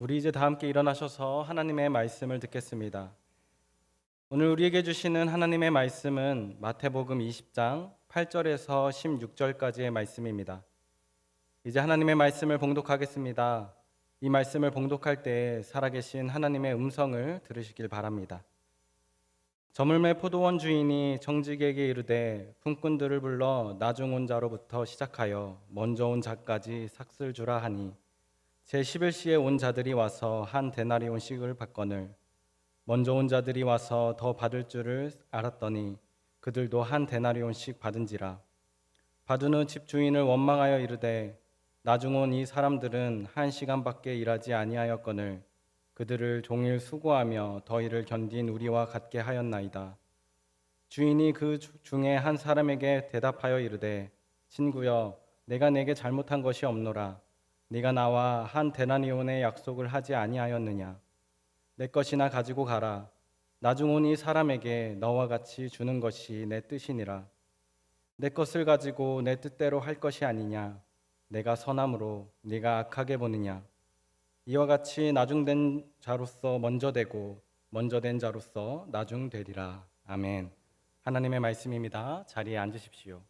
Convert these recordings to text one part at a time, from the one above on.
우리 이제 다 함께 일어나셔서 하나님의 말씀을 듣겠습니다. 오늘 우리에게 주시는 하나님의 말씀은 마태복음 20장 8절에서 16절까지의 말씀입니다. 이제 하나님의 말씀을 봉독하겠습니다. 이 말씀을 봉독할 때 살아계신 하나님의 음성을 들으시길 바랍니다. 저물매 포도원 주인이 정직에게 이르되 품꾼들을 불러 나중 온 자로부터 시작하여 먼저 온 자까지 삭슬 주라 하니 제11시에 온 자들이 와서 한 데나리온씩을 받거늘 먼저 온 자들이 와서 더 받을 줄을 알았더니 그들도 한 데나리온씩 받은지라. 받은 후 집주인을 원망하여 이르되 나중 온 이 사람들은 1시간밖에 일하지 아니하였거늘 그들을 종일 수고하며 더위를 견딘 우리와 같게 하였나이다. 주인이 그 중에 한 사람에게 대답하여 이르되 친구여 내가 내게 잘못한 것이 없노라. 네가 나와 한 데나리온의 약속을 하지 아니하였느냐? 내 것이나 가지고 가라. 나중 온 이 사람에게 너와 같이 주는 것이 내 뜻이니라. 내 것을 가지고 내 뜻대로 할 것이 아니냐? 내가 선함으로 네가 악하게 보느냐? 이와 같이 나중된 자로서 먼저 되고 먼저 된 자로서 나중 되리라. 아멘. 하나님의 말씀입니다. 자리에 앉으십시오.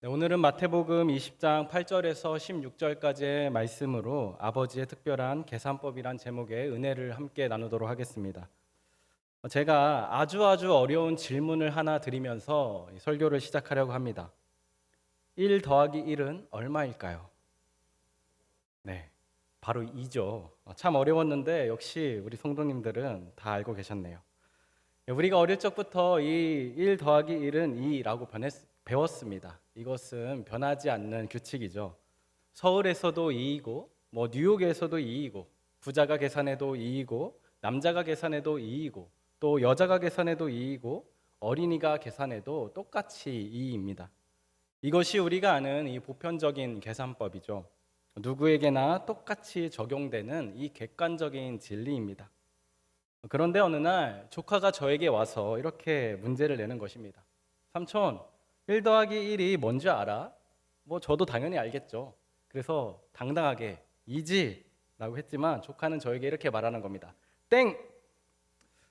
네, 오늘은 마태복음 20장 8절에서 16절까지의 말씀으로 아버지의 특별한 계산법이란 제목의 은혜를 함께 나누도록 하겠습니다. 제가 아주 어려운 질문을 하나 드리면서 설교를 시작하려고 합니다. 1 더하기 1은 얼마일까요? 네, 바로 2죠. 참 어려웠는데 역시 우리 성도님들은 다 알고 계셨네요. 우리가 어릴 적부터 이 1 더하기 1은 2라고 배웠습니다. 이것은 변하지 않는 규칙이죠. 서울에서도 2이고 뉴욕에서도 2이고 부자가 계산해도 2이고 남자가 계산해도 2이고 또 여자가 계산해도 2이고 어린이가 계산해도 똑같이 2입니다. 이것이 우리가 아는 이 보편적인 계산법이죠. 누구에게나 똑같이 적용되는 이 객관적인 진리입니다. 그런데 어느 날 조카가 저에게 와서 이렇게 문제를 내는 것입니다. 삼촌, 1 더하기 1이 뭔지 알아? 저도 당연히 알겠죠. 그래서 당당하게 2지 라고 했지만 조카는 저에게 이렇게 말하는 겁니다. 땡!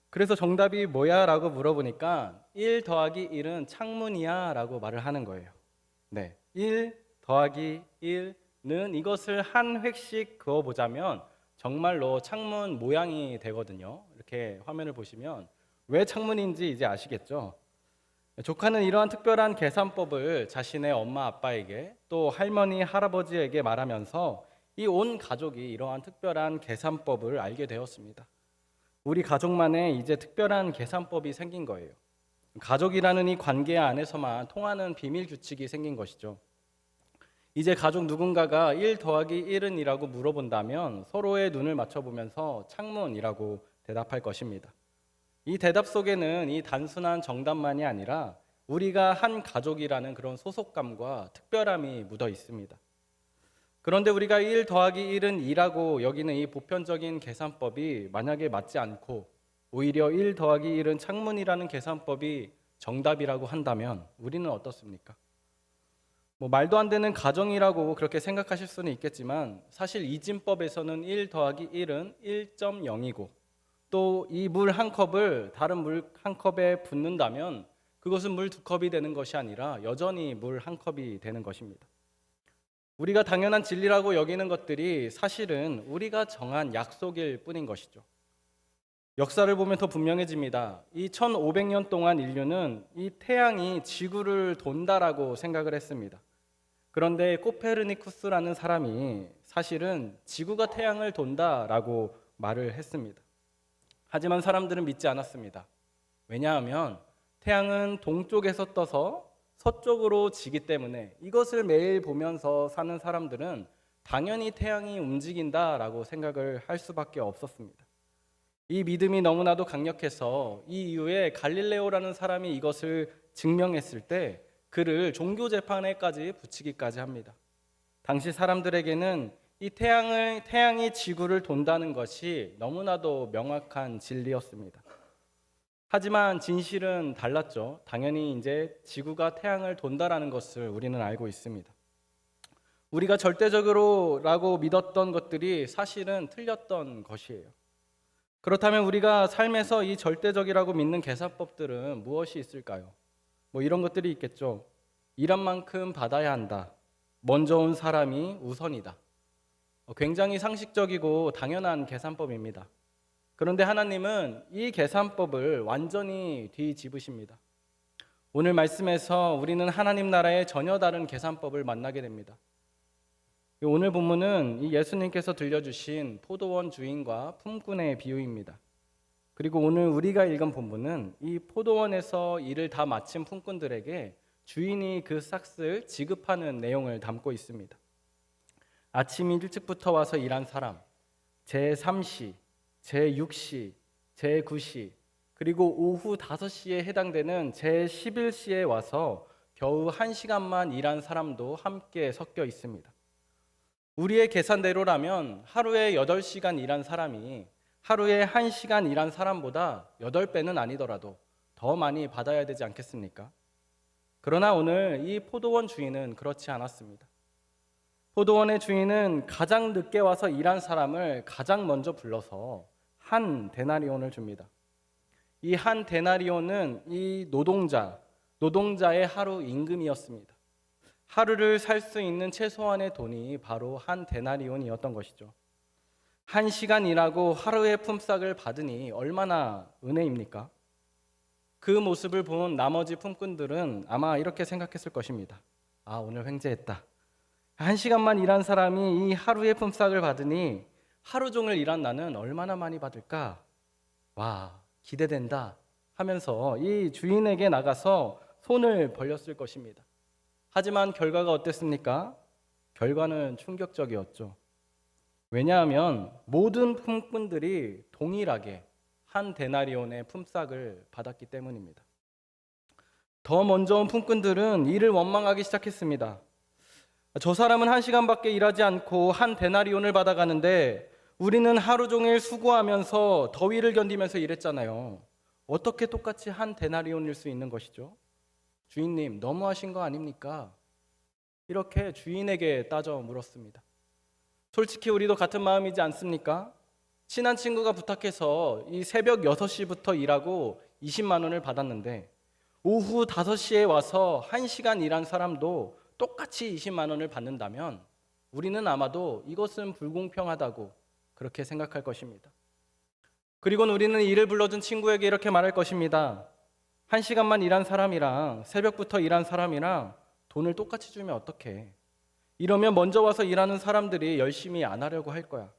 그래서 정답이 뭐야? 라고 물어보니까 1 더하기 1은 창문이야 라고 말을 하는 거예요. 네, 1 더하기 1는 이것을 한 획씩 그어보자면 정말로 창문 모양이 되거든요. 이렇게 화면을 보시면 왜 창문인지 이제 아시겠죠? 조카는 이러한 특별한 계산법을 자신의 엄마 아빠에게 또 할머니 할아버지에게 말하면서 이 온 가족이 이러한 특별한 계산법을 알게 되었습니다. 우리 가족만의 이제 특별한 계산법이 생긴 거예요. 가족이라는 이 관계 안에서만 통하는 비밀 규칙이 생긴 것이죠. 이제 가족 누군가가 1 더하기 1은 이라고 물어본다면 서로의 눈을 맞춰보면서 창문이라고 대답할 것입니다. 이 대답 속에는 이 단순한 정답만이 아니라 우리가 한 가족이라는 그런 소속감과 특별함이 묻어 있습니다. 그런데 우리가 1 더하기 1은 2라고 여기는 이 보편적인 계산법이 만약에 맞지 않고 오히려 1 더하기 1은 창문이라는 계산법이 정답이라고 한다면 우리는 어떻습니까? 말도 안 되는 가정이라고 그렇게 생각하실 수는 있겠지만 사실 이진법에서는 1 더하기 1은 1.0이고 또 이 물 한 컵을 다른 물 한 컵에 붓는다면 그것은 물 2컵이 되는 것이 아니라 여전히 물 한 컵이 되는 것입니다. 우리가 당연한 진리라고 여기는 것들이 사실은 우리가 정한 약속일 뿐인 것이죠. 역사를 보면 더 분명해집니다. 이 1500년 동안 인류는 이 태양이 지구를 돈다라고 생각을 했습니다. 그런데 코페르니쿠스라는 사람이 사실은 지구가 태양을 돈다라고 말을 했습니다. 하지만 사람들은 믿지 않았습니다. 왜냐하면 태양은 동쪽에서 떠서 서쪽으로 지기 때문에 이것을 매일 보면서 사는 사람들은 당연히 태양이 움직인다라고 생각을 할 수밖에 없었습니다. 이 믿음이 너무나도 강력해서 이 이후에 갈릴레오라는 사람이 이것을 증명했을 때 그를 종교 재판에까지 붙이기까지 합니다. 당시 사람들에게는 이 태양이 지구를 돈다는 것이 너무나도 명확한 진리였습니다. 하지만 진실은 달랐죠. 당연히 이제 지구가 태양을 돈다라는 것을 우리는 알고 있습니다. 우리가 절대적으로라고 믿었던 것들이 사실은 틀렸던 것이에요. 그렇다면 우리가 삶에서 이 절대적이라고 믿는 계산법들은 무엇이 있을까요? 뭐 이런 것들이 있겠죠. 일한 만큼 받아야 한다. 먼저 온 사람이 우선이다. 굉장히 상식적이고 당연한 계산법입니다. 그런데 하나님은 이 계산법을 완전히 뒤집으십니다. 오늘 말씀에서 우리는 하나님 나라의 전혀 다른 계산법을 만나게 됩니다. 오늘 본문은 이 예수님께서 들려주신 포도원 주인과 품꾼의 비유입니다. 그리고 오늘 우리가 읽은 본문은 이 포도원에서 일을 다 마친 품꾼들에게 주인이 그 싹을 지급하는 내용을 담고 있습니다. 아침 일찍부터 와서 일한 사람, 제3시, 제6시, 제9시, 그리고 오후 5시에 해당되는 제11시에 와서 겨우 1시간만 일한 사람도 함께 섞여 있습니다. 우리의 계산대로라면 하루에 8시간 일한 사람이 하루에 1시간 일한 사람보다 8배는 아니더라도 더 많이 받아야 되지 않겠습니까? 그러나 오늘 이 포도원 주인은 그렇지 않았습니다. 포도원의 주인은 가장 늦게 와서 일한 사람을 가장 먼저 불러서 한 데나리온을 줍니다. 이 한 데나리온은 이 노동자의 하루 임금이었습니다. 하루를 살 수 있는 최소한의 돈이 바로 한 데나리온이었던 것이죠. 1시간 일하고 하루의 품삯을 받으니 얼마나 은혜입니까? 그 모습을 본 나머지 품꾼들은 아마 이렇게 생각했을 것입니다. 아, 오늘 횡재했다. 1시간만 일한 사람이 이 하루의 품삯을 받으니 하루 종일 일한 나는 얼마나 많이 받을까? 와, 기대된다 하면서 이 주인에게 나가서 손을 벌렸을 것입니다. 하지만 결과가 어땠습니까? 결과는 충격적이었죠. 왜냐하면 모든 품꾼들이 동일하게 한 데나리온의 품삯을 받았기 때문입니다. 더 먼저 온 품꾼들은 이를 원망하기 시작했습니다. 저 사람은 1시간밖에 일하지 않고 한 데나리온을 받아가는데 우리는 하루 종일 수고하면서 더위를 견디면서 일했잖아요. 어떻게 똑같이 한 데나리온일 수 있는 것이죠? 주인님, 너무하신 거 아닙니까? 이렇게 주인에게 따져 물었습니다. 솔직히 우리도 같은 마음이지 않습니까? 친한 친구가 부탁해서 이 새벽 6시부터 일하고 20만 원을 받았는데 오후 5시에 와서 1시간 일한 사람도 똑같이 20만 원을 받는다면 우리는 아마도 이것은 불공평하다고 그렇게 생각할 것입니다. 그리고 우리는 이를 불러준 친구에게 이렇게 말할 것입니다. 1시간만 일한 사람이랑 새벽부터 일한 사람이랑 돈을 똑같이 주면 어떡해? 이러면 먼저 와서 일하는 사람들이 열심히 안 하려고 할 거야.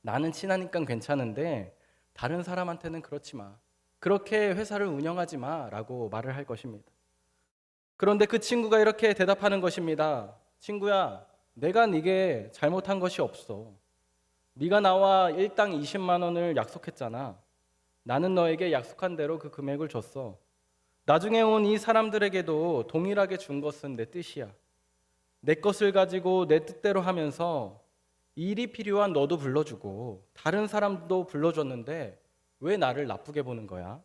나는 친하니까 괜찮은데 다른 사람한테는 그렇지 마. 그렇게 회사를 운영하지 마 라고 말을 할 것입니다. 그런데 그 친구가 이렇게 대답하는 것입니다. 친구야, 내가 네게 잘못한 것이 없어. 네가 나와 일당 20만 원을 약속했잖아. 나는 너에게 약속한 대로 그 금액을 줬어. 나중에 온 이 사람들에게도 동일하게 준 것은 내 뜻이야. 내 것을 가지고 내 뜻대로 하면서 일이 필요한 너도 불러주고 다른 사람도 불러줬는데 왜 나를 나쁘게 보는 거야?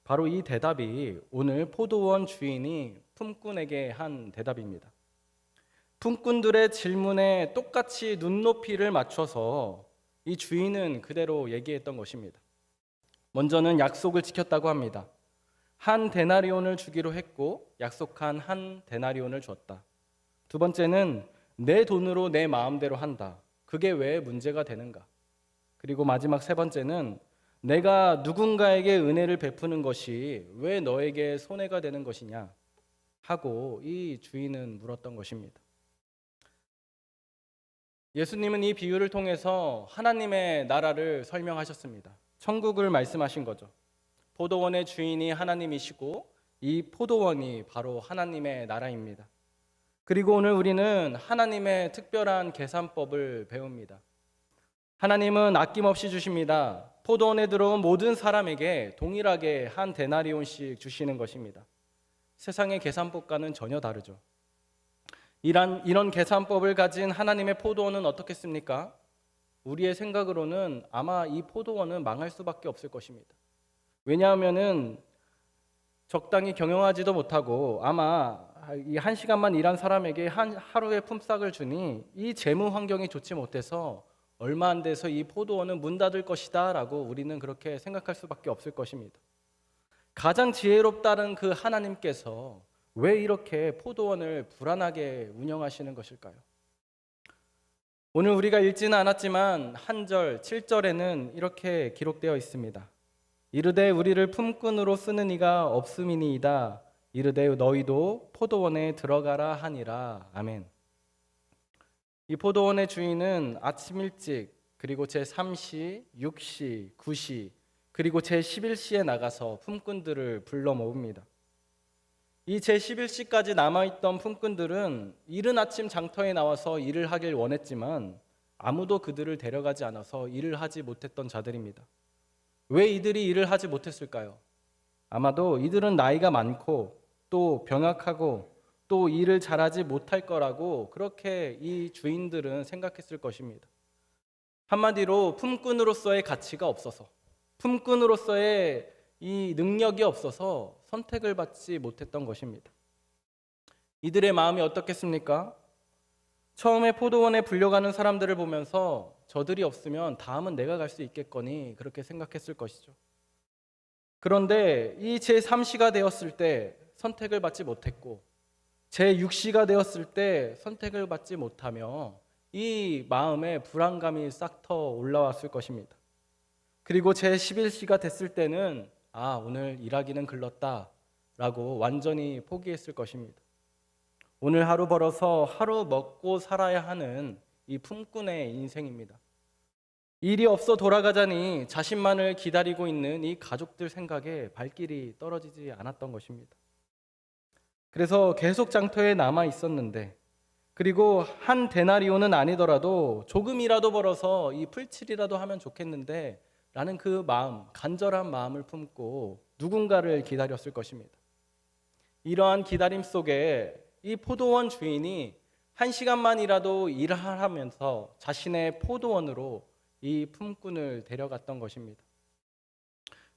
바로 이 대답이 오늘 포도원 주인이 품꾼에게 한 대답입니다. 품꾼들의 질문에 똑같이 눈높이를 맞춰서 이 주인은 그대로 얘기했던 것입니다. 먼저는 약속을 지켰다고 합니다. 한 데나리온을 주기로 했고 약속한 한 데나리온을 줬다. 두 번째는 내 돈으로 내 마음대로 한다. 그게 왜 문제가 되는가? 그리고 마지막 세 번째는 내가 누군가에게 은혜를 베푸는 것이 왜 너에게 손해가 되는 것이냐? 하고 이 주인은 물었던 것입니다. 예수님은 이 비유를 통해서 하나님의 나라를 설명하셨습니다. 천국을 말씀하신 거죠. 포도원의 주인이 하나님이시고 이 포도원이 바로 하나님의 나라입니다. 그리고 오늘 우리는 하나님의 특별한 계산법을 배웁니다. 하나님은 아낌없이 주십니다. 포도원에 들어온 모든 사람에게 동일하게 한 데나리온씩 주시는 것입니다. 세상의 계산법과는 전혀 다르죠. 이런 계산법을 가진 하나님의 포도원은 어떻겠습니까? 우리의 생각으로는 아마 이 포도원은 망할 수밖에 없을 것입니다. 왜냐하면은 적당히 경영하지도 못하고 아마 이 한 시간만 일한 사람에게 하루의 품삯을 주니 이 재무 환경이 좋지 못해서 얼마 안 돼서 이 포도원은 문 닫을 것이다 라고 우리는 그렇게 생각할 수밖에 없을 것입니다. 가장 지혜롭다는 그 하나님께서 왜 이렇게 포도원을 불안하게 운영하시는 것일까요? 오늘 우리가 읽지는 않았지만 한 절 7절에는 이렇게 기록되어 있습니다. 이르되 우리를 품꾼으로 쓰는 이가 없음이니이다. 이르되 너희도 포도원에 들어가라 하니라. 아멘. 이 포도원의 주인은 아침 일찍 그리고 제3시, 6시, 9시 그리고 제11시에 나가서 품꾼들을 불러 모읍니다. 이 제11시까지 남아있던 품꾼들은 이른 아침 장터에 나와서 일을 하길 원했지만 아무도 그들을 데려가지 않아서 일을 하지 못했던 자들입니다. 왜 이들이 일을 하지 못했을까요? 아마도 이들은 나이가 많고 또 병약하고 또 일을 잘하지 못할 거라고 그렇게 이 주인들은 생각했을 것입니다. 한마디로 품꾼으로서의 가치가 없어서, 품꾼으로서의 이 능력이 없어서 선택을 받지 못했던 것입니다. 이들의 마음이 어떻겠습니까? 처음에 포도원에 불려가는 사람들을 보면서 저들이 없으면 다음은 내가 갈 수 있겠거니 그렇게 생각했을 것이죠. 그런데 이 제3시가 되었을 때 선택을 받지 못했고 제6시가 되었을 때 선택을 받지 못하며 이 마음에 불안감이 싹터 올라왔을 것입니다. 그리고 제11시가 됐을 때는 오늘 일하기는 글렀다 라고 완전히 포기했을 것입니다. 오늘 하루 벌어서 하루 먹고 살아야 하는 이 품꾼의 인생입니다. 일이 없어 돌아가자니 자신만을 기다리고 있는 이 가족들 생각에 발길이 떨어지지 않았던 것입니다. 그래서 계속 장터에 남아 있었는데, 그리고 한 데나리온은 아니더라도 조금이라도 벌어서 이 풀칠이라도 하면 좋겠는데 라는 그 마음, 간절한 마음을 품고 누군가를 기다렸을 것입니다. 이러한 기다림 속에 이 포도원 주인이 한 시간만이라도 일하면서 자신의 포도원으로 이 품꾼을 데려갔던 것입니다.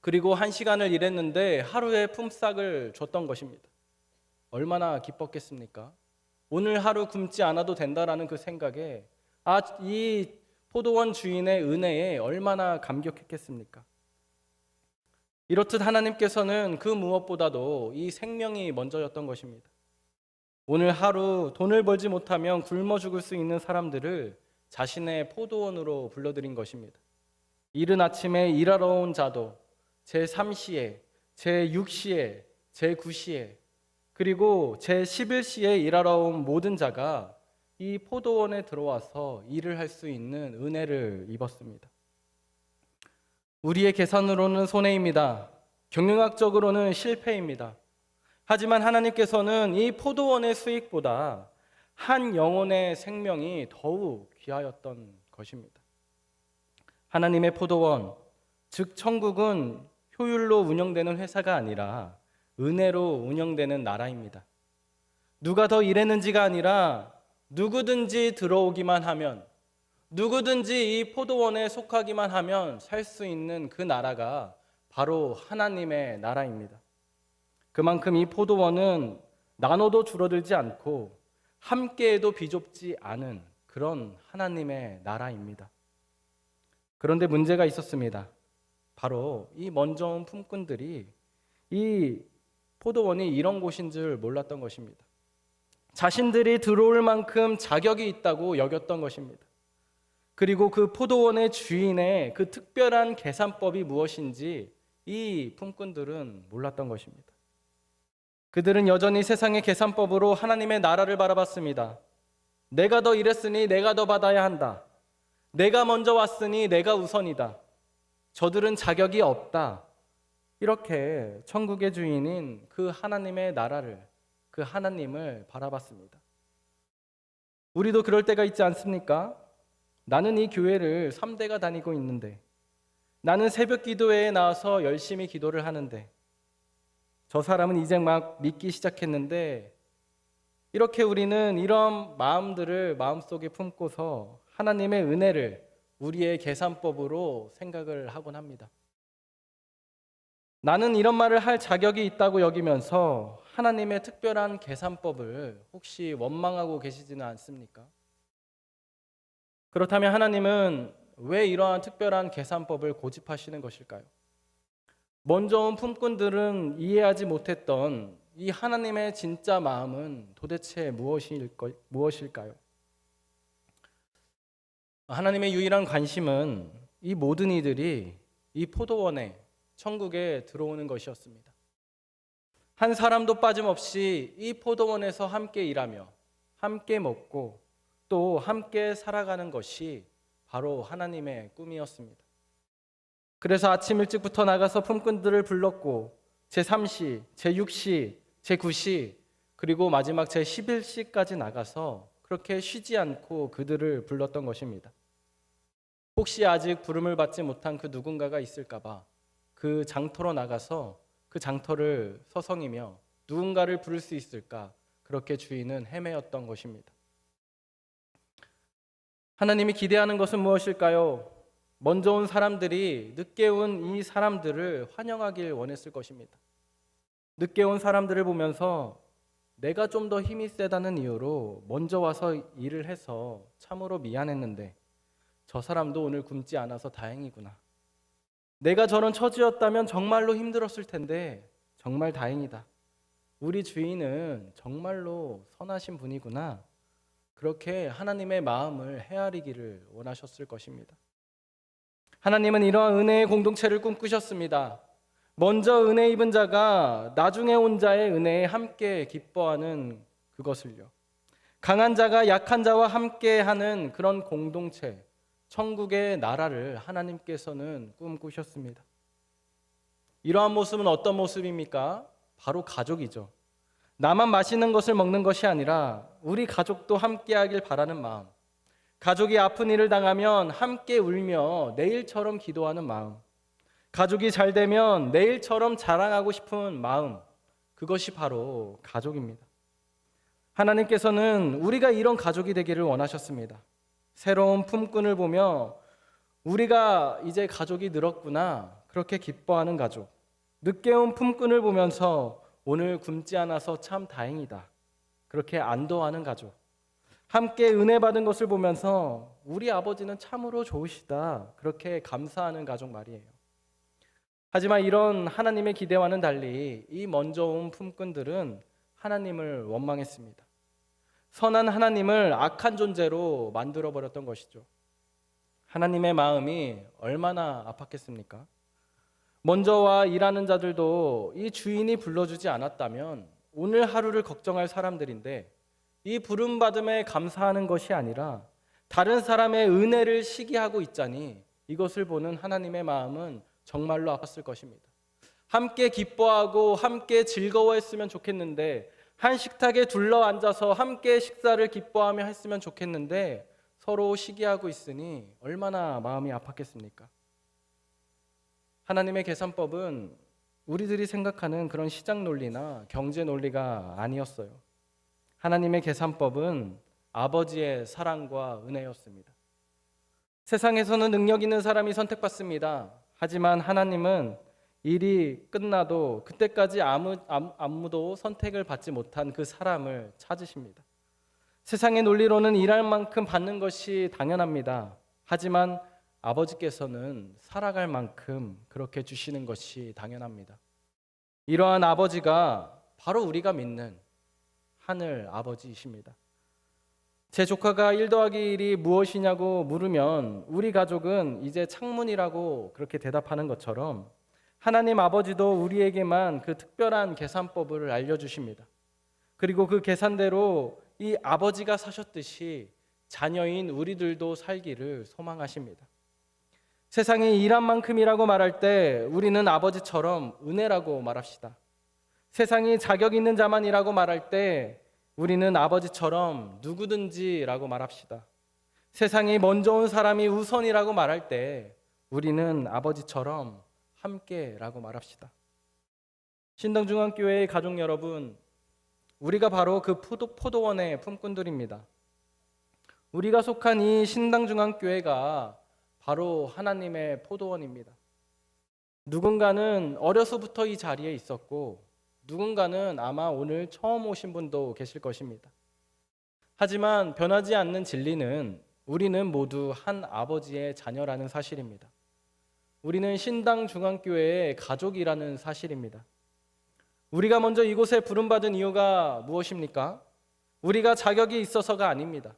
그리고 한 시간을 일했는데 하루의 품삯을 줬던 것입니다. 얼마나 기뻤겠습니까? 오늘 하루 굶지 않아도 된다라는 그 생각에 이 포도원 주인의 은혜에 얼마나 감격했겠습니까? 이렇듯 하나님께서는 그 무엇보다도 이 생명이 먼저였던 것입니다. 오늘 하루 돈을 벌지 못하면 굶어 죽을 수 있는 사람들을 자신의 포도원으로 불러들인 것입니다. 이른 아침에 일하러 온 자도 제3시에, 제6시에, 제9시에 그리고 제11시에 일하러 온 모든 자가 이 포도원에 들어와서 일을 할 수 있는 은혜를 입었습니다. 우리의 계산으로는 손해입니다. 경영학적으로는 실패입니다. 하지만 하나님께서는 이 포도원의 수익보다 한 영혼의 생명이 더욱 귀하였던 것입니다. 하나님의 포도원, 즉 천국은 효율로 운영되는 회사가 아니라 은혜로 운영되는 나라입니다. 누가 더 일했는지가 아니라 누구든지 들어오기만 하면, 누구든지 이 포도원에 속하기만 하면 살 수 있는 그 나라가 바로 하나님의 나라입니다. 그만큼 이 포도원은 나눠도 줄어들지 않고 함께해도 비좁지 않은 그런 하나님의 나라입니다. 그런데 문제가 있었습니다. 바로 이 먼저 온 품꾼들이 이 포도원이 이런 곳인 줄 몰랐던 것입니다. 자신들이 들어올 만큼 자격이 있다고 여겼던 것입니다. 그리고 그 포도원의 주인의 그 특별한 계산법이 무엇인지 이 품꾼들은 몰랐던 것입니다. 그들은 여전히 세상의 계산법으로 하나님의 나라를 바라봤습니다. 내가 더 일했으니 내가 더 받아야 한다. 내가 먼저 왔으니 내가 우선이다. 저들은 자격이 없다. 이렇게 천국의 주인인 그 하나님의 나라를, 그 하나님을 바라봤습니다. 우리도 그럴 때가 있지 않습니까? 나는 이 교회를 3대가 다니고 있는데, 나는 새벽 기도회에 나와서 열심히 기도를 하는데, 저 사람은 이제 막 믿기 시작했는데, 이렇게 우리는 이런 마음들을 마음속에 품고서 하나님의 은혜를 우리의 계산법으로 생각을 하곤 합니다. 나는 이런 말을 할 자격이 있다고 여기면서 하나님의 특별한 계산법을 혹시 원망하고 계시지는 않습니까? 그렇다면 하나님은 왜 이러한 특별한 계산법을 고집하시는 것일까요? 먼저 온 품꾼들은 이해하지 못했던 이 하나님의 진짜 마음은 도대체 무엇일까요? 하나님의 유일한 관심은 이 모든 이들이 이 포도원에 천국에 들어오는 것이었습니다. 한 사람도 빠짐없이 이 포도원에서 함께 일하며 함께 먹고 또 함께 살아가는 것이 바로 하나님의 꿈이었습니다. 그래서 아침 일찍부터 나가서 품꾼들을 불렀고 제3시, 제6시, 제9시 그리고 마지막 제11시까지 나가서 그렇게 쉬지 않고 그들을 불렀던 것입니다. 혹시 아직 부름을 받지 못한 그 누군가가 있을까 봐 그 장터로 나가서 그 장터를 서성이며 누군가를 부를 수 있을까 그렇게 주인은 헤매었던 것입니다. 하나님이 기대하는 것은 무엇일까요? 먼저 온 사람들이 늦게 온 이 사람들을 환영하길 원했을 것입니다. 늦게 온 사람들을 보면서 내가 좀 더 힘이 세다는 이유로 먼저 와서 일을 해서 참으로 미안했는데 저 사람도 오늘 굶지 않아서 다행이구나. 내가 저런 처지였다면 정말로 힘들었을 텐데 정말 다행이다. 우리 주인은 정말로 선하신 분이구나. 그렇게 하나님의 마음을 헤아리기를 원하셨을 것입니다. 하나님은 이러한 은혜의 공동체를 꿈꾸셨습니다. 먼저 은혜 입은 자가 나중에 온 자의 은혜에 함께 기뻐하는 그것을요. 강한 자가 약한 자와 함께하는 그런 공동체, 천국의 나라를 하나님께서는 꿈꾸셨습니다. 이러한 모습은 어떤 모습입니까? 바로 가족이죠. 나만 맛있는 것을 먹는 것이 아니라 우리 가족도 함께하길 바라는 마음, 가족이 아픈 일을 당하면 함께 울며 내일처럼 기도하는 마음, 가족이 잘 되면 내일처럼 자랑하고 싶은 마음, 그것이 바로 가족입니다. 하나님께서는 우리가 이런 가족이 되기를 원하셨습니다. 새로운 품꾼을 보며 우리가 이제 가족이 늘었구나 그렇게 기뻐하는 가족, 늦게 온 품꾼을 보면서 오늘 굶지 않아서 참 다행이다 그렇게 안도하는 가족, 함께 은혜 받은 것을 보면서 우리 아버지는 참으로 좋으시다 그렇게 감사하는 가족 말이에요. 하지만 이런 하나님의 기대와는 달리 이 먼저 온 품꾼들은 하나님을 원망했습니다. 선한 하나님을 악한 존재로 만들어버렸던 것이죠. 하나님의 마음이 얼마나 아팠겠습니까? 먼저 와 일하는 자들도 이 주인이 불러주지 않았다면 오늘 하루를 걱정할 사람들인데 이 부름받음에 감사하는 것이 아니라 다른 사람의 은혜를 시기하고 있자니 이것을 보는 하나님의 마음은 정말로 아팠을 것입니다. 함께 기뻐하고 함께 즐거워했으면 좋겠는데 한 식탁에 둘러앉아서 함께 식사를 기뻐하며 했으면 좋겠는데 서로 시기하고 있으니 얼마나 마음이 아팠겠습니까? 하나님의 계산법은 우리들이 생각하는 그런 시장 논리나 경제 논리가 아니었어요. 하나님의 계산법은 아버지의 사랑과 은혜였습니다. 세상에서는 능력 있는 사람이 선택받습니다. 하지만 하나님은 일이 끝나도 그때까지 아무도 선택을 받지 못한 그 사람을 찾으십니다. 세상의 논리로는 일할 만큼 받는 것이 당연합니다. 하지만 아버지께서는 살아갈 만큼 그렇게 주시는 것이 당연합니다. 이러한 아버지가 바로 우리가 믿는 하늘 아버지이십니다. 제 조카가 1 더하기 1이 무엇이냐고 물으면 우리 가족은 이제 창문이라고 그렇게 대답하는 것처럼 하나님 아버지도 우리에게만 그 특별한 계산법을 알려주십니다. 그리고 그 계산대로 이 아버지가 사셨듯이 자녀인 우리들도 살기를 소망하십니다. 세상이 일한 만큼이라고 말할 때 우리는 아버지처럼 은혜라고 말합시다. 세상이 자격 있는 자만이라고 말할 때 우리는 아버지처럼 누구든지라고 말합시다. 세상이 먼저 온 사람이 우선이라고 말할 때 우리는 아버지처럼 함께라고 말합시다. 신당중앙교회의 가족 여러분, 우리가 바로 그 포도원의 품꾼들입니다. 우리가 속한 이 신당중앙교회가 바로 하나님의 포도원입니다. 누군가는 어려서부터 이 자리에 있었고 누군가는 아마 오늘 처음 오신 분도 계실 것입니다. 하지만 변하지 않는 진리는 우리는 모두 한 아버지의 자녀라는 사실입니다. 우리는 신당 중앙교회의 가족이라는 사실입니다. 우리가 먼저 이곳에 부름받은 이유가 무엇입니까? 우리가 자격이 있어서가 아닙니다.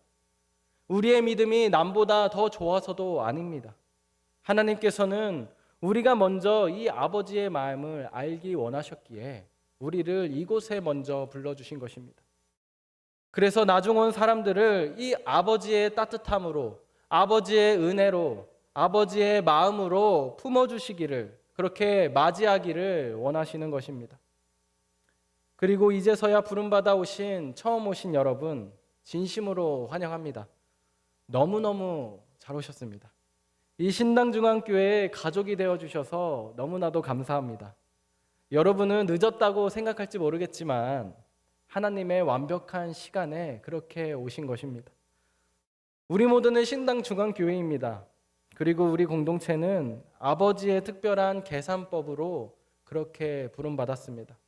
우리의 믿음이 남보다 더 좋아서도 아닙니다. 하나님께서는 우리가 먼저 이 아버지의 마음을 알기 원하셨기에 우리를 이곳에 먼저 불러주신 것입니다. 그래서 나중 온 사람들을 이 아버지의 따뜻함으로, 아버지의 은혜로, 아버지의 마음으로 품어주시기를, 그렇게 맞이하기를 원하시는 것입니다. 그리고 이제서야 부름받아 처음 오신 여러분, 진심으로 환영합니다. 너무너무 잘 오셨습니다. 이 신당중앙교회의 가족이 되어주셔서 너무나도 감사합니다. 여러분은 늦었다고 생각할지 모르겠지만 하나님의 완벽한 시간에 그렇게 오신 것입니다. 우리 모두는 신당중앙교회입니다. 그리고 우리 공동체는 아버지의 특별한 계산법으로 그렇게 부름받았습니다.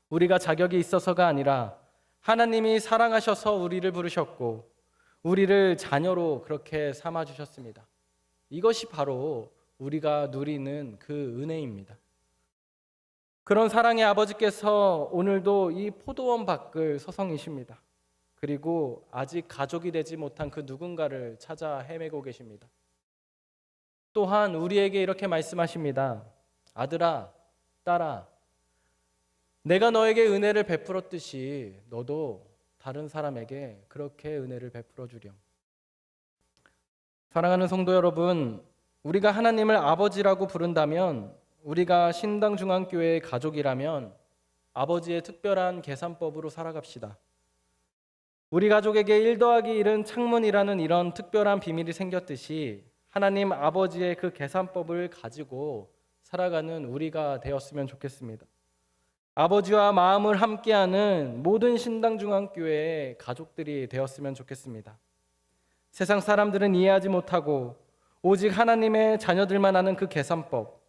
우리가 자격이 있어서가 아니라 하나님이 사랑하셔서 우리를 부르셨고 우리를 자녀로 그렇게 삼아주셨습니다. 이것이 바로 우리가 누리는 그 은혜입니다. 그런 사랑의 아버지께서 오늘도 이 포도원 밖을 서성이십니다. 그리고 아직 가족이 되지 못한 그 누군가를 찾아 헤매고 계십니다. 또한 우리에게 이렇게 말씀하십니다. 아들아, 딸아, 내가 너에게 은혜를 베풀었듯이 너도 다른 사람에게 그렇게 은혜를 베풀어 주렴. 사랑하는 성도 여러분, 우리가 하나님을 아버지라고 부른다면, 우리가 신당중앙교회의 가족이라면 아버지의 특별한 계산법으로 살아갑시다. 우리 가족에게 1 더하기 1은 창문이라는 이런 특별한 비밀이 생겼듯이 하나님 아버지의 그 계산법을 가지고 살아가는 우리가 되었으면 좋겠습니다. 아버지와 마음을 함께하는 모든 신당중앙교회의 가족들이 되었으면 좋겠습니다. 세상 사람들은 이해하지 못하고 오직 하나님의 자녀들만 아는 그 계산법,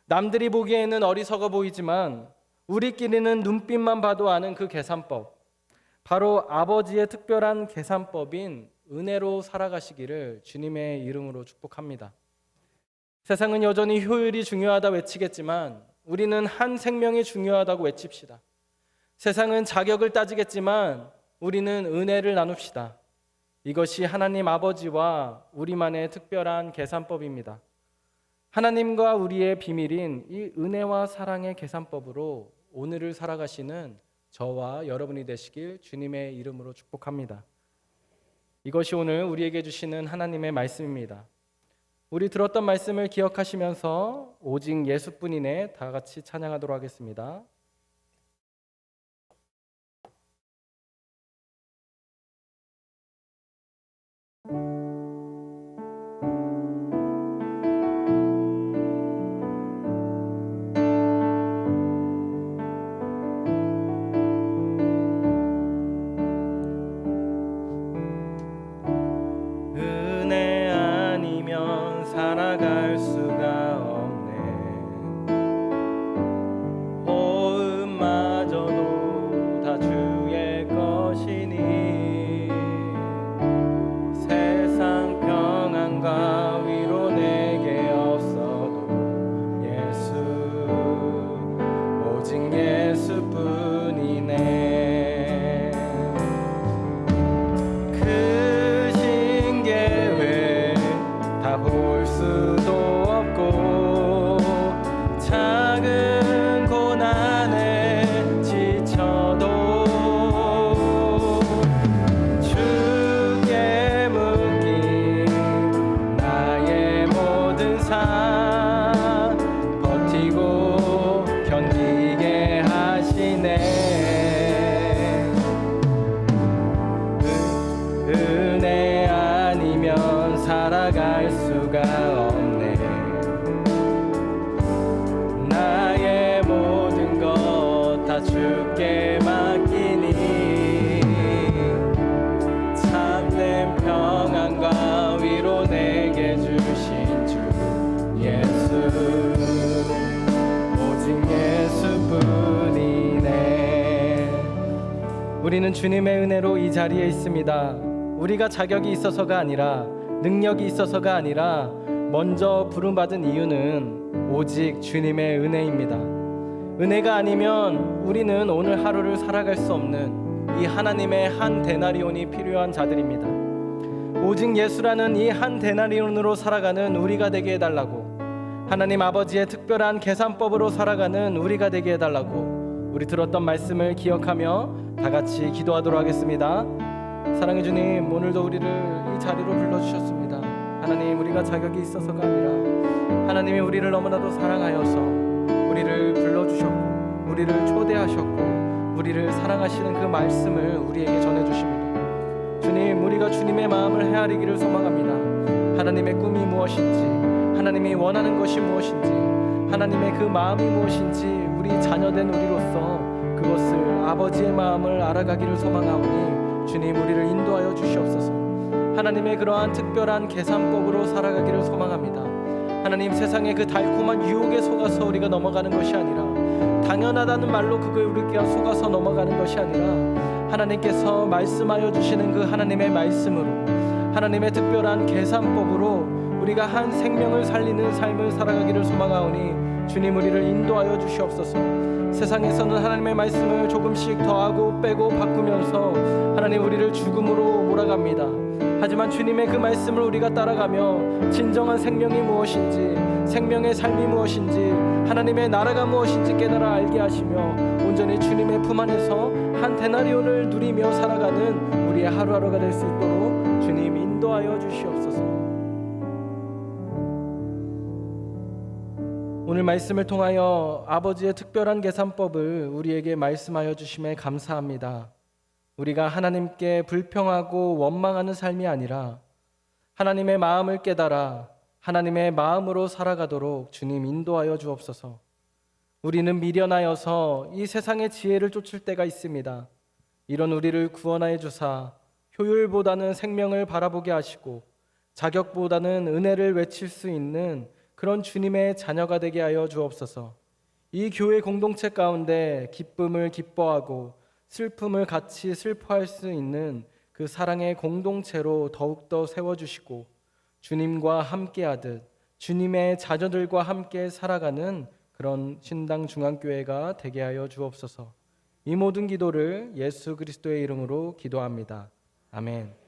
남들이 보기에는 어리석어 보이지만 우리끼리는 눈빛만 봐도 아는 그 계산법, 바로 아버지의 특별한 계산법인 은혜로 살아가시기를 주님의 이름으로 축복합니다. 세상은 여전히 효율이 중요하다 외치겠지만 우리는 한 생명이 중요하다고 외칩시다. 세상은 자격을 따지겠지만 우리는 은혜를 나눕시다. 이것이 하나님 아버지와 우리만의 특별한 계산법입니다. 하나님과 우리의 비밀인 이 은혜와 사랑의 계산법으로 오늘을 살아가시는 저와 여러분이 되시길 주님의 이름으로 축복합니다. 이것이 오늘 우리에게 주시는 하나님의 말씀입니다. 우리 들었던 말씀을 기억하시면서 오직 예수뿐이네 다 같이 찬양하도록 하겠습니다. 은혜 아니면 살아갈 수가 없네. 호흡마저도 다 주의 것이니 세상 평안과 위로 내게 없어도 예수, 오직 예수뿐이네. 볼 수도 없고 작은 고난에 지쳐도 주께 묶인 나의 모든 삶 버티고 견디게 하시네. 은혜 아니면 살아갈 수가 없네. 나의 모든 것 다 주께 맡기니 참된 평안과 위로 내게 주신 주 예수, 오직 예수뿐이 우리는 주님의 은혜로 이 자리에 있습니다. 우리가 자격이 있어서가 아니라, 능력이 있어서가 아니라, 먼저 부름받은 이유는 오직 주님의 은혜입니다. 은혜가 아니면 우리는 오늘 하루를 살아갈 수 없는 이 하나님의 한 데나리온이 필요한 자들입니다. 오직 예수라는 이 한 데나리온으로 살아가는 우리가 되게 해달라고, 하나님 아버지의 특별한 계산법으로 살아가는 우리가 되게 해달라고, 우리 들었던 말씀을 기억하며 다 같이 기도하도록 하겠습니다. 사랑해 주님, 오늘도 우리를 이 자리로 불러주셨습니다. 하나님, 우리가 자격이 있어서가 아니라 하나님이 우리를 너무나도 사랑하여서 우리를 불러주셨고, 우리를 초대하셨고, 우리를 사랑하시는 그 말씀을 우리에게 전해주십니다. 주님, 우리가 주님의 마음을 헤아리기를 소망합니다. 하나님의 꿈이 무엇인지, 하나님이 원하는 것이 무엇인지, 하나님의 그 마음이 무엇인지, 우리 자녀된 우리로서 그것을 아버지의 마음을 알아가기를 소망하오니 주님, 우리를 인도하여 주시옵소서. 하나님의 그러한 특별한 계산법으로 살아가기를 소망합니다. 하나님, 세상의 그 달콤한 유혹에 속아서 우리가 넘어가는 것이 아니라, 당연하다는 말로 그걸 우리가 속아서 넘어가는 것이 아니라, 하나님께서 말씀하여 주시는 그 하나님의 말씀으로, 하나님의 특별한 계산법으로 우리가 한 생명을 살리는 삶을 살아가기를 소망하오니 주님, 우리를 인도하여 주시옵소서. 세상에서는 하나님의 말씀을 조금씩 더하고 빼고 바꾸면서 하나님, 우리를 죽음으로 몰아갑니다. 하지만 주님의 그 말씀을 우리가 따라가며 진정한 생명이 무엇인지, 생명의 삶이 무엇인지, 하나님의 나라가 무엇인지 깨달아 알게 하시며 온전히 주님의 품 안에서 한 데나리온을 누리며 살아가는 우리의 하루하루가 될 수 있도록 주님 인도하여 주시옵소서. 오늘 말씀을 통하여 아버지의 특별한 계산법을 우리에게 말씀하여 주심에 감사합니다. 우리가 하나님께 불평하고 원망하는 삶이 아니라 하나님의 마음을 깨달아 하나님의 마음으로 살아가도록 주님 인도하여 주옵소서. 우리는 미련하여서 이 세상의 지혜를 쫓을 때가 있습니다. 이런 우리를 구원하여 주사 효율보다는 생명을 바라보게 하시고 자격보다는 은혜를 외칠 수 있는 그런 주님의 자녀가 되게 하여 주옵소서. 이 교회 공동체 가운데 기쁨을 기뻐하고 슬픔을 같이 슬퍼할 수 있는 그 사랑의 공동체로 더욱더 세워주시고 주님과 함께하듯 주님의 자녀들과 함께 살아가는 그런 신당 중앙교회가 되게 하여 주옵소서. 이 모든 기도를 예수 그리스도의 이름으로 기도합니다. 아멘.